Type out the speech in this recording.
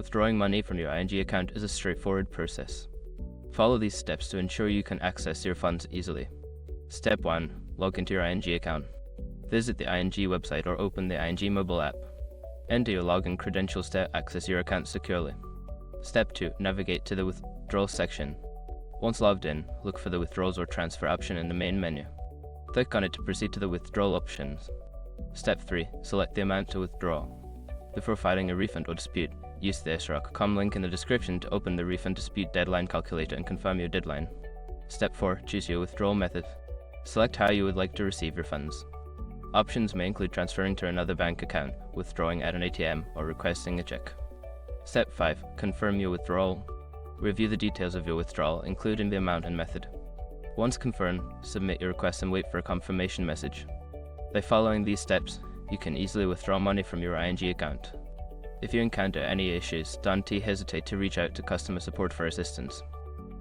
Withdrawing money from your ING account is a straightforward process. Follow these steps to ensure you can access your funds easily. Step 1. Log into your ING account. Visit the ING website or open the ING mobile app. Enter your login credentials to access your account securely. Step 2. Navigate to the withdrawal section. Once logged in, look for the withdrawals or transfer option in the main menu. Click on it to proceed to the withdrawal options. Step 3. Select the amount to withdraw. Before filing a refund or dispute, use the sroc.com link in the description to open the refund dispute deadline calculator and confirm your deadline. Step 4. Choose your withdrawal method. Select how you would like to receive your funds. Options may include transferring to another bank account, withdrawing at an ATM, or requesting a check. Step 5. Confirm your withdrawal. Review the details of your withdrawal, including the amount and method. Once confirmed, submit your request and wait for a confirmation message. By following these steps, you can easily withdraw money from your ING account. If you encounter any issues, don't hesitate to reach out to customer support for assistance.